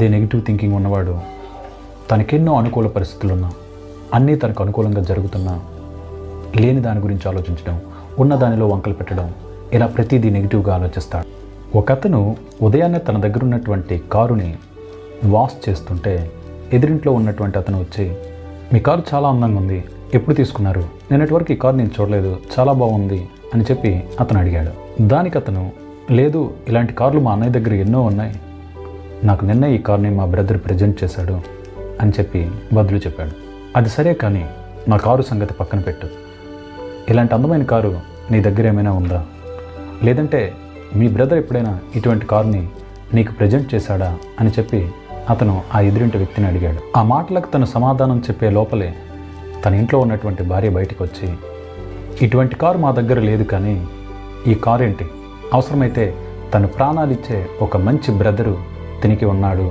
అదే negative thinking ఉన్నవాడు తనకెన్నో అనుకూల పరిస్థితులున్నా, అన్నీ తనకు అనుకూలంగా జరుగుతున్నా లేని దాని గురించి ఆలోచించడం, ఉన్న దానిలో వంకలు పెట్టడం, ఇలా ప్రతిదీ నెగిటివ్గా ఆలోచిస్తాడు. ఒకతను ఉదయాన్నే తన దగ్గర ఉన్నటువంటి కారుని వాష్ చేస్తుంటే ఎదురింట్లో ఉన్నటువంటి అతను వచ్చి, మీ కారు చాలా అందంగా ఉంది, ఎప్పుడు తీసుకున్నారు? నిన్నటి ఈ కారు నేను చూడలేదు, చాలా బాగుంది అని చెప్పి అతను అడిగాడు. దానికి అతను, లేదు, ఇలాంటి కార్లు మా అన్నయ్య దగ్గర ఎన్నో ఉన్నాయి, నాకు నిన్న ఈ కార్ని మా బ్రదర్ ప్రజెంట్ చేశాడు అని చెప్పి బదులు చెప్పాడు. అది సరే, కానీ నా కారు సంగతి పక్కన పెట్టు. ఇలాంటి అందమైన కారు నీ దగ్గర ఏమైనా ఉందా? లేదంటే మీ బ్రదర్ ఎప్పుడైనా ఇటువంటి కారుని నీకు ప్రజెంట్ చేశాడా అని చెప్పి అతను ఆ ఎదురింటి వ్యక్తిని అడిగాడు. ఆ మాటలకు తను సమాధానం చెప్పే లోపలే తన ఇంట్లో ఉన్నటువంటి భార్య బయటకు వచ్చి, ఇటువంటి కారు మా దగ్గర లేదు, కానీ ఈ కారు ఏంటి, అవసరమైతే తను ప్రాణాలిచ్చే ఒక మంచి బ్రదరు తినికి ఉన్నాడు